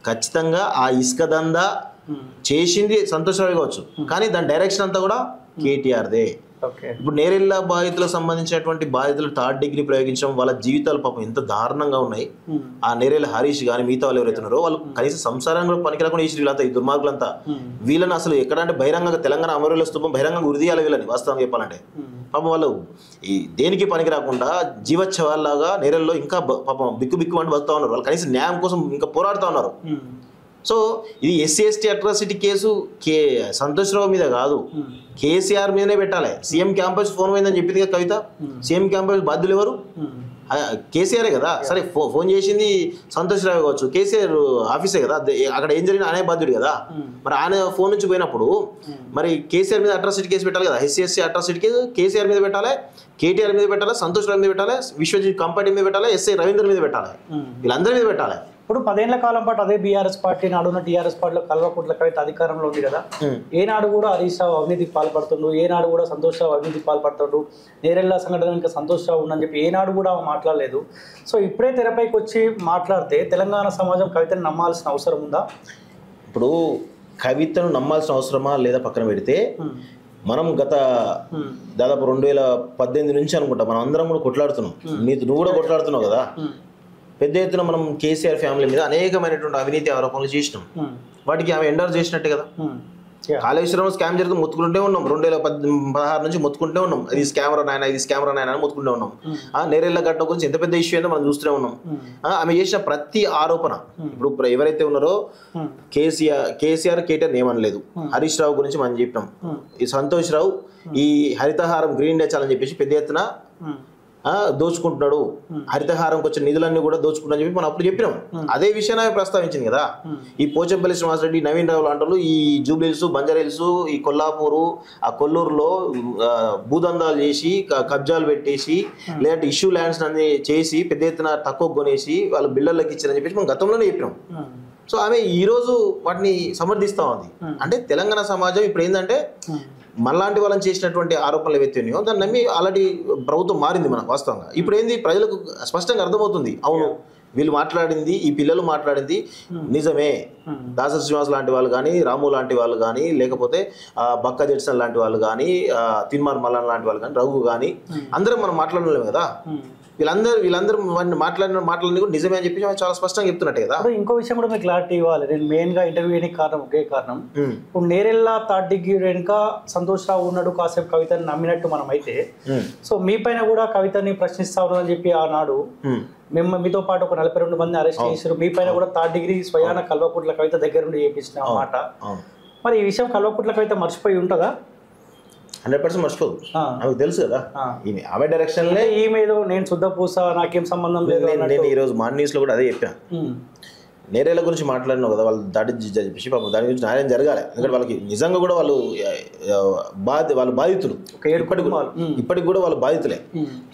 ఖచ్చితంగా ఆ ఇసుక దందా చేసింది సంతోష్ రావు కావచ్చు, కానీ దాని డైరెక్షన్ అంతా కూడా కేటీఆర్దే. ఇప్పుడు నేరెళ్ల బాధితులకు సంబంధించినటువంటి బాధితులు 3rd డిగ్రీ ప్రయోగించడం, వాళ్ళ జీవితాలు పాపం ఎంత దారుణంగా ఉన్నాయి. ఆ నేరెళ్ల హరీష్ కానీ మిగతా వాళ్ళు ఎవరైతున్నారో వాళ్ళు కనీసం సంసారం కూడా పనికిరాకుండా చేసి వీళ్ళంతా ఈ దుర్మార్గులంతా వీళ్ళని అసలు ఎక్కడంటే బహిరంగంగా తెలంగాణ అమరుల స్తూపం బహిరంగంగా ఉరిదీయాలి వీళ్ళని. వాస్తవం చెప్పాలంటే పాపం వాళ్ళు ఈ దేనికి పనికి రాకుండా జీవోత్సవాల్లాగా నేరెల్లో ఇంకా పాపం బిక్కు అంటూ బతుకుతా ఉన్నారు. వాళ్ళు కనీసం న్యాయం కోసం ఇంకా పోరాడుతూ ఉన్నారు. సో ఇది SC/ST అట్రాసిటీ కేసు సంతోష్ రావు మీద కాదు, కేసీఆర్ మీదనే పెట్టాలి. సీఎం క్యాంపస్ ఫోన్ పోయిందని చెప్పింది కదా కవిత. సీఎం క్యాంపస్ బాధ్యులు ఎవరు? కేసీఆరే కదా. సరే ఫోన్ చేసింది సంతోష్ రావు కావచ్చు, కేసీఆర్ ఆఫీసే కదా, అక్కడ ఏం జరిగినా ఆయన బాధ్యుడు కదా. మరి ఆయన ఫోన్ నుంచి పోయినప్పుడు మరి కేసీఆర్ మీద అట్రాసిటీ కేసు పెట్టాలి కదా. SC/ST అట్రాసిటీ కేసు కేసీఆర్ మీద పెట్టాలి, కేటీఆర్ మీద పెట్టాలి, సంతోష్ రావు మీద పెట్టాలి, విశ్వజిత్ కంపాటి మీద పెట్టాలి, SI రవీందర్ మీద పెట్టాలి, వీళ్ళందరి మీద పెట్టాలి. ఇప్పుడు 10 ఏళ్ల కాలం పాటు అదే బీఆర్ఎస్ పార్టీ నాడున్న టీఆర్ఎస్ పార్టీలో కల్వకుంట్ల కవిత అధికారంలో ఉంది కదా. ఏనాడు కూడా హరీష్ రావు అవినీతికి పాల్పడుతుండు, ఏనాడు కూడా సంతోష్ రావు అవినీతికి పాల్పడుతుండు, నేరెళ్ల సంఘటన ఇంకా సంతోష్ రావు ఉందని చెప్పి ఏనాడు కూడా మాట్లాడలేదు. సో ఇప్పుడే తెరపైకి వచ్చి మాట్లాడితే తెలంగాణ సమాజం కవితను నమ్మాల్సిన అవసరం ఉందా? ఇప్పుడు కవితను నమ్మాల్సిన అవసరమా లేదా పక్కన పెడితే, మనం గత దాదాపు 2018 నుంచి అనుకుంటా మనం అందరం కూడా కొట్లాడుతున్నాం. నువ్వు కూడా కొట్లాడుతున్నావు కదా. పెద్ద ఎత్తున మనం కేసీఆర్ ఫ్యామిలీ మీద అనేకమైనటువంటి అవినీతి ఆరోపణలు చేసినాం. వాటికి ఆమె ఎండర్ చేసినట్టే కదా. కాళేశ్వరం స్కామ్ జరిగితే మొత్తుకుంటూనే ఉన్నాం. 2016 నుంచి మొత్తుకుంటూనే ఉన్నాం, ఇది స్కామర్ నాయన, ఇది స్కామర్ నాయన అని మొత్తుకుంటూ ఉన్నాం. నేరెళ్ల ఘటన గురించి ఎంత పెద్ద ఇష్యూ ఏందో మనం చూస్తూనే ఉన్నాం. ఆమె చేసిన ప్రతి ఆరోపణ, ఇప్పుడు ఎవరైతే ఉన్నారో కేసీఆర్ కేటీఆర్ ఏమనలేదు. హరీష్ రావు గురించి మనం చెప్పినాం. ఈ సంతోష్ రావు ఈ హరితహారం గ్రీన్ డే చాలని చెప్పేసి పెద్ద ఎత్తున దోచుకుంటున్నాడు, హరితహారంకి వచ్చిన నిధులన్నీ కూడా దోచుకుంటారని చెప్పి మనం అప్పుడు చెప్పినాం. అదే విషయాన్ని ఆమె ప్రస్తావించింది కదా. ఈ పోచంపల్లి శ్రీనివాసరెడ్డి, నవీన్ రావు లాంటి ఈ జూబ్లీహిల్స్, బంజారాహిల్స్, ఈ కొల్లాపూరు, ఆ కొల్లూరులో భూదందాలు చేసి కబ్జాలు పెట్టేసి లేదంటే ఇష్యూ ల్యాండ్స్ అన్ని చేసి పెద్ద ఎత్తున తక్కువ కొనేసి వాళ్ళు బిల్డర్లకు ఇచ్చారని చెప్పేసి మనం గతంలోనే చెప్పినాం. సో ఆమె ఈరోజు వాటిని సమర్థిస్తూ ఉంది. అంటే తెలంగాణ సమాజం ఇప్పుడు ఏంటంటే మనలాంటి వాళ్ళని చేసినటువంటి ఆరోపణలు ఏవైతే ఉన్నాయో దాన్ని నమ్మి ఆల్రెడీ ప్రభుత్వం మారింది మన వాస్తవంగా. ఇప్పుడు ఏంది ప్రజలకు స్పష్టంగా అర్థమవుతుంది, అవును వీళ్ళు మాట్లాడింది, ఈ పిల్లలు మాట్లాడింది నిజమే. దాసరి శ్రీనివాస్ లాంటి వాళ్ళు కానీ, రాము లాంటి వాళ్ళు కానీ, లేకపోతే బక్క జడ్సన్ లాంటి వాళ్ళు కానీ, తిన్మార్ మల్లన్ లాంటి వాళ్ళు కానీ, రఘు కానీ అందరం మనం మాట్లాడలేము కదా. వీళ్ళందరూ మాట్లాడిన మాటలన్నీ కూడా నిజమే అని చెప్పి చాలా స్పష్టంగా చెప్తున్నట్టే కదా. ఇంకో విషయం కూడా మీకు క్లారిటీ ఇవ్వాలి. నేను మెయిన్ గా ఇంటర్వ్యూకి కారణం ఒకే కారణం, ఇప్పుడు నేరెళ్ళ థర్డ్ డిగ్రీ వెనుక సంతోష్ రావు ఉన్నాడు, కాసేపు కవితని నమ్మినట్టు మనం అయితే, సో మీ పైన కూడా కవితని ప్రశ్నిస్తా ఉన్నారని చెప్పి ఆనాడు మీతో పాటు ఒక 42 మంది అరెస్ట్ చేశారు. మీ పైన కూడా థర్డ్ డిగ్రీ స్వయాన కల్వకుట్ల కవిత దగ్గర నుండి చేపించిన మాట. మరి ఈ విషయం కల్వకుట్ల కవిత మర్చిపోయి ఉంటుందా? 100% మర్చిపోదు, నాకు తెలుసు కదా. ఆమె డైరెక్షన్ ఈమె ఏదో నేను శుద్ధ పూస, నాకేం సంబంధం లేదు. నేను ఈరోజు మార్నింగ్ న్యూస్ లో కూడా అదే చెప్పాను. నేరేళ్ల గురించి మాట్లాడినావు కదా, వాళ్ళు దాడి చెప్పేసి పాపం దాని గురించి న్యాయం జరగాలి. ఎందుకంటే వాళ్ళకి నిజంగా కూడా వాళ్ళు బాధితులు, ఇప్పటికి కూడా వాళ్ళు బాధితులే.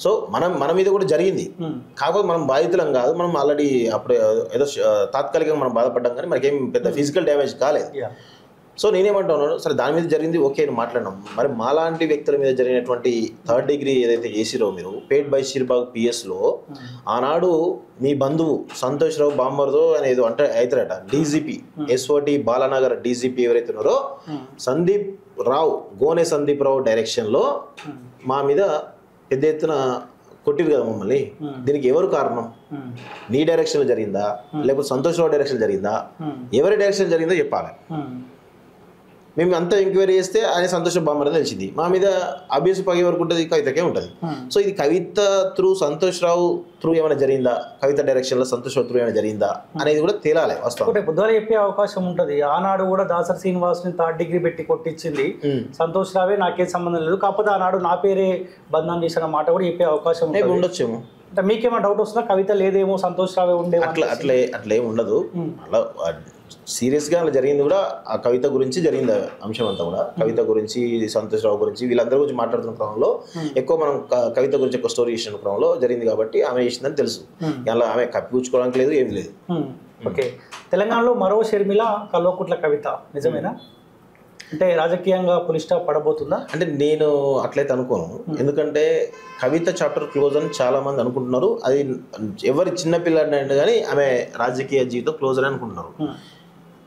సో మన మీద కూడా జరిగింది, కాకపోతే మనం బాధితులం కాదు. మనం ఆల్రెడీ అప్పుడు ఏదో తాత్కాలికంగా మనం బాధపడ్డాం, కానీ మనకేం పెద్ద ఫిజికల్ డ్యామేజ్ కాలేదు. సో నేనేమంటున్నాను, సరే దాని మీద జరిగింది ఓకే అని మాట్లాడినాం. మరి మాలాంటి వ్యక్తుల మీద జరిగినటువంటి థర్డ్ డిగ్రీ ఏదైతే చేసిరో మీరు పేడ్ బై షీర్బాగ్ పిఎస్లో, ఆనాడు మీ బంధువు సంతోష్ రావు బామ్మర్దో అని ఏదో అంటే అవుతారట డీజీపీ, ఎస్ఓటి బాలానగర్ డీజీపీ ఎవరైతే ఉన్నారో సందీప్ రావు, గోనె సందీప్ రావు డైరెక్షన్లో మా మీద పెద్ద ఎత్తున కొట్టిరు కదా మమ్మల్ని. దీనికి ఎవరు కారణం? నీ డైరెక్షన్లో జరిగిందా, లేకపోతే సంతోష్ రావు డైరెక్షన్ జరిగిందా? ఎవరి డైరెక్షన్ జరిగిందో చెప్పాలి. మేము అంతా ఎంక్వైరీ చేస్తే ఆయన సంతోష్ బామ్మర్ అని తెలిసింది. మా మీద అభ్యస్ పగే వరకు ఉంటుంది, కవితకే ఉంటుంది. సో ఇది కవిత త్రూ సంతోష్ రావు త్రూ ఏమైనా జరిగిందా, కవిత డైరెక్షన్లో సంతోష్ రావు త్రూ ఏమైనా జరిగిందా అనేది కూడా తేలాలి. వాస్తవం పొద్దున చెప్పే అవకాశం ఉంటుంది. ఆనాడు కూడా దాసరి శ్రీనివాస్ని థర్డ్ డిగ్రీ పెట్టి కొట్టించింది సంతోష్ రావే, నాకేం సంబంధం లేదు, కాకపోతే ఆనాడు నా పేరే బదనాం చేసిన మాట కూడా చెప్పే అవకాశం ఉండొచ్చేమో. అంటే మీకేమైనా డౌట్ వస్తుందా, కవిత లేదేమో సంతోష్ రావే ఉండే? అట్లే ఉండదు. అలా సీరియస్గా అలా జరిగింది కూడా ఆ కవిత గురించి జరిగింది అంశం అంతా కూడా. కవిత గురించి, సంతోష్ రావు గురించి, వీళ్ళందరి గురించి మాట్లాడుతున్న క్రమంలో ఎక్కువ మనం కవిత గురించి ఒక స్టోరీ చేసిన క్రమంలో జరిగింది కాబట్టి ఆమె చేసిందని తెలుసు. అలా ఆమె కప్పిపుచ్చుకోవడానికి లేదు, ఏమి లేదు. ఓకే, తెలంగాణలో మరో షర్మిల కల్వకుట్ల కవిత నిజమేనా? అంటే రాజకీయంగా పులి స్టాప్ పడబోతుందా? అంటే నేను అట్లయితే అనుకోను. ఎందుకంటే కవిత చాప్టర్ క్లోజ్ అని చాలా మంది అనుకుంటున్నారు. అది ఎవరి చిన్నపిల్లాడిని అంటే కానీ ఆమె రాజకీయ జీవితం క్లోజ్ అని అనుకుంటున్నారు.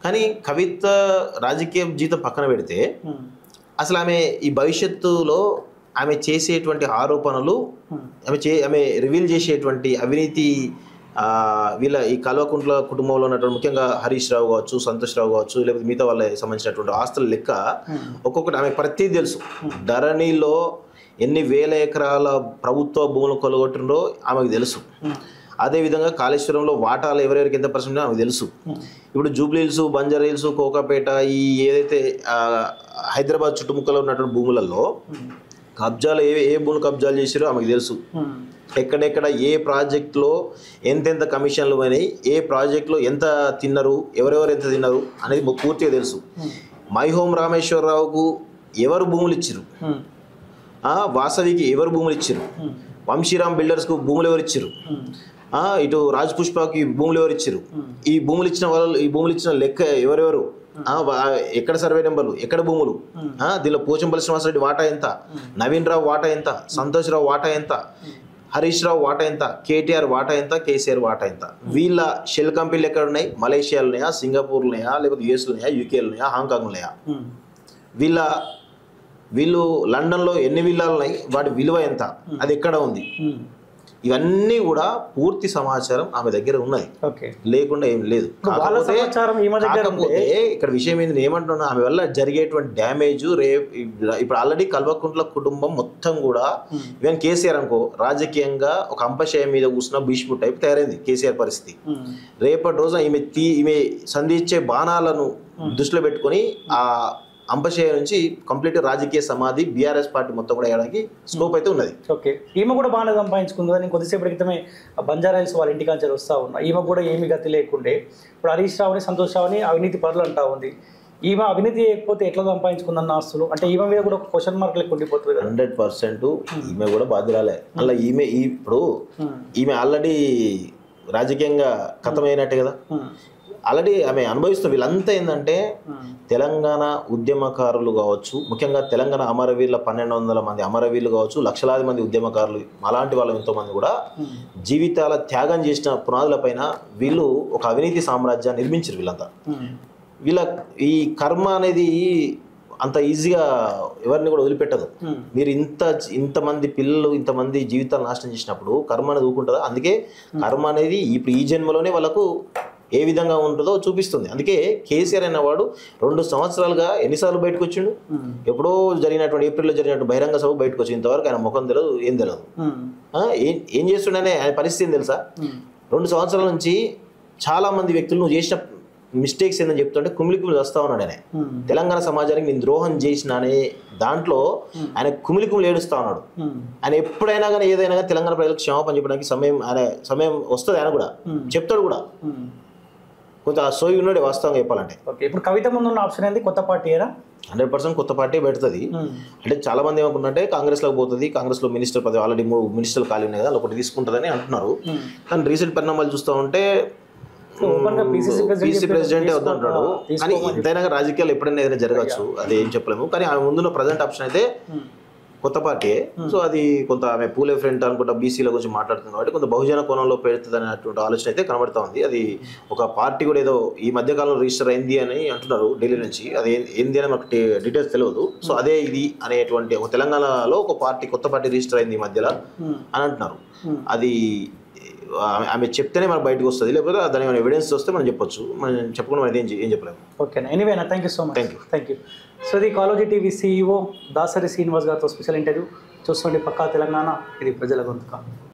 కానీ కవిత రాజకీయ జీవితం పక్కన పెడితే అసలు ఆమె ఈ భవిష్యత్తులో ఆమె చేసేటువంటి ఆరోపణలు, ఆమె రివీల్ చేసేటువంటి అవినీతి, వీళ్ళ ఈ కల్వకుంట్ల కుటుంబంలో ఉన్నటువంటి ముఖ్యంగా హరీష్ రావు కావచ్చు, సంతోష్ రావు కావచ్చు, లేకపోతే మిగతా వాళ్ళకి సంబంధించినటువంటి ఆస్తుల లెక్క ఒక్కొక్కటి ఆమె ప్రతిదీ తెలుసు. ధరణిలో ఎన్ని వేల ఎకరాల ప్రభుత్వ భూములు కొలగొట్టినో ఆమెకు తెలుసు. అదేవిధంగా కాళేశ్వరంలో వాటాలు ఎవరెవరికి ఎంత పర్సెంట్ ఆమెకు తెలుసు. ఇప్పుడు జూబ్లీహిల్స్, బంజారాహిల్స్, కోకాపేట, ఈ ఏదైతే హైదరాబాద్ చుట్టుముక్కలో ఉన్నటువంటి భూములలో కబ్జాలు ఏ భూములు కబ్జాలు చేసారో ఆమెకు తెలుసు. ఎక్కడెక్కడ ఏ ప్రాజెక్టులో ఎంతెంత కమిషన్లు పోయినాయి, ఏ ప్రాజెక్టులో ఎంత తిన్నారు, ఎవరెవరు ఎంత తిన్నారు అనేది పూర్తిగా తెలుసు. మైహోం రామేశ్వరరావుకు ఎవరు భూములు ఇచ్చారు, వాసవికి ఎవరు భూములు ఇచ్చారు, వంశీరామ్ బిల్డర్స్కు భూములు ఎవరు ఇచ్చారు, ఇటు రాజ్ పుష్పకి భూములు ఎవరు ఇచ్చారు, ఈ భూములు ఇచ్చిన వాళ్ళు, ఈ భూములు ఇచ్చిన లెక్క ఎవరెవరు, ఎక్కడ సర్వే నెంబర్లు, ఎక్కడ భూములు, దీనిలో పోచంపల్లి శ్రీనివాసరెడ్డి వాటా ఎంత, నవీన్ రావు వాటా ఎంత, సంతోష్ రావు వాటా ఎంత, హరీష్ రావు వాటా ఎంత, కేటీఆర్ వాటా ఎంత, కేసీఆర్ వాటా ఎంత, వీళ్ళ షెల్ కంపెనీలు ఎక్కడ ఉన్నాయి, మలేషియాలో ఉన్నాయా, సింగపూర్లో ఉన్నాయా, లేకపోతే యూఎస్లో ఉన్నాయా, యూకేలో ఉన్నాయా, హాంకాంగ్లో ఉన్నాయా, వీళ్ళు లండన్లో ఎన్ని విల్లాలు ఉన్నాయి, వాటి విలువ ఎంత, అది ఎక్కడ ఉంది, ఇవన్నీ కూడా పూర్తి సమాచారం ఆమె దగ్గర ఉన్నది, లేకుండా ఏం లేదు. కాకపోతే ఇక్కడ విషయం ఏంది, ఏమంటున్నా, ఆమె వల్ల జరిగేటువంటి డ్యామేజ్ ఇప్పుడు ఆల్రెడీ కల్వకుంట్ల కుటుంబం మొత్తం కూడా, ఈవెన్ కేసీఆర్ అనుకో రాజకీయంగా ఒక అంపశయం మీద కూర్చున్న భీష్ముడు టైప్ తయారైంది కేసీఆర్ పరిస్థితి. రేపటి రోజున ఈమె సంధించే బాణాలను దృష్టిలో పెట్టుకొని అంపశయ్య నుంచి కంప్లీట్ రాజకీయ సమాధి బీఆర్ఎస్ పార్టీ మొత్తం కూడా వేయడానికి స్కోప్ అయితే ఉన్నది. ఓకే, ఈమె కూడా బాగానే సంపాదించుకుంది కదా. నేను కొద్దిసేపటి క్రితమే బంజారాహిల్స్ వాళ్ళ ఇంటికాంచారు వస్తూ ఉన్నా. ఈమె కూడా ఏమి గతి లేకుండే ఇప్పుడు హరీష్ రావుని సంతోష్ రావుని అవినీతి పరులు అంటా ఉంది. ఈమె అవినీతి చేయకపోతే ఎట్లా సంపాదించుకుందన్న ఆస్తులు అంటే ఈమె మీద కూడా క్వశ్చన్ మార్క్ లెక్క ఉండిపోతుంది కదా. 100% ఈమె కూడా బాధ్యురాలే. అలా ఇప్పుడు ఈమె ఆల్రెడీ రాజకీయంగా ఖతమైనట్టే కదా. ఆల్రెడీ ఆమె అనుభవిస్తుంది. వీళ్ళంతా ఏంటంటే తెలంగాణ ఉద్యమకారులు కావచ్చు, ముఖ్యంగా తెలంగాణ అమరవీరుల 1200 మంది అమరవీరులు కావచ్చు, లక్షలాది మంది ఉద్యమకారులు అలాంటి వాళ్ళు ఎంతోమంది కూడా జీవితాల త్యాగం చేసిన పునాదులపైన వీళ్ళు ఒక అవినీతి సామ్రాజ్యాన్ని నిర్మించారు. వీళ్ళంతా వీళ్ళ ఈ కర్మ అనేది అంత ఈజీగా ఎవరిని కూడా వదిలిపెట్టదు. మీరు ఇంతమంది పిల్లలు ఇంతమంది జీవితాలు నాశనం చేసినప్పుడు కర్మ అనేది ఊకుంటుందా? అందుకే కర్మ అనేది ఇప్పుడు ఈ జన్మలోనే వాళ్ళకు ఏ విధంగా ఉంటుందో చూపిస్తుంది. అందుకే కేసీఆర్ అనేవాడు 2 సంవత్సరాలుగా ఎన్నిసార్లు బయటకు వచ్చిండు? ఎప్పుడో జరిగినటువంటి ఏప్రిల్లో జరిగినటువంటి బహిరంగ సభ బయటకు వచ్చి ఇంతవరకు ఆయన ముఖం తెలియదు, ఏం తెలియదు. ఏం చేస్తుండనే ఆయన పరిస్థితి తెలుసా? 2 సంవత్సరాల నుంచి చాలా మంది వ్యక్తులు నువ్వు చేసిన మిస్టేక్స్ ఏందని చెప్తుంటే కుమిలికుమిలి వస్తా ఉన్నాడు. ఆయన తెలంగాణ సమాజానికి నేను ద్రోహం చేసిన అనే దాంట్లో ఆయన కుమిలికుమిలి ఏడుస్తా ఉన్నాడు. ఆయన ఎప్పుడైనా కానీ ఏదైనా కానీ తెలంగాణ ప్రజలకు క్షమాపణ చెప్పడానికి సమయం వస్తుంది. ఆయన కూడా చెప్తాడు కూడా. కొంత సోయి ఉన్నాడు వాస్తవంగా చెప్పాలంటే. ఇప్పుడు కవిత ముందు ఉన్న ఆప్షన్ ఏంది? కొత్త పార్టీ 100% కొత్త పార్టీ పెడుతుంది. అంటే చాలా మంది ఏమనుకుంటే కాంగ్రెస్లోకి పోతుంది, కాంగ్రెస్లో మినిస్టర్ పదవి ఆల్రెడీ 3 మినిస్టర్లు ఖాళీ ఉన్నాయి కదా, ఒకటి తీసుకుంటుందని అంటున్నారు. కానీ రీసెంట్ పరిణామాలు చూస్తూ ఉంటే పీసీ ప్రెసిడెంటే వద్దంటాడు. కానీ ఎంతైనా రాజకీయాలు ఎప్పుడైనా ఏదైనా జరగచ్చు, అది ఏం చెప్పలేము. కానీ ఆమె ముందున్న ప్రజెంట్ ఆప్షన్ అయితే కొత్త పార్టీ. సో అది కొంత ఆమె పూలే ఫ్రంట్ అనుకుంటా బీసీల గురించి మాట్లాడుతుంది కాబట్టి కొంత బహుజన కోణంలో పెడుతుంది అనేటువంటి ఆలోచన అయితే కనబడతా ఉంది. అది ఒక పార్టీ కూడా ఏదో ఈ మధ్యకాలంలో రిజిస్టర్ అయింది అని అంటున్నారు ఢిల్లీ నుంచి. అది ఏంది అని మాకు డీటెయిల్స్ తెలియదు. సో అదే ఇది అనేటువంటి ఒక తెలంగాణలో ఒక పార్టీ కొత్త పార్టీ రిజిస్టర్ అయింది ఈ మధ్యలో అని అంటున్నారు. అది ఆమె చెప్తేనే మనకు బయటకు వస్తుంది, లేకపోతే దాని ఏమైనా ఎవిడెన్స్ వస్తే మనం చెప్పొచ్చు. మనం చెప్పకుండా మనం ఏం చెప్పలేము. ఓకేనా, ఎనీవేనా, thank you so much. Thank you. So ఇది కాలోజీ టీవీ CEO దాసరి శ్రీనివాస్ గారితో స్పెషల్ ఇంటర్వ్యూ. చూస్తుండే పక్కా తెలంగాణ, ఇది ప్రజల గొంతుక.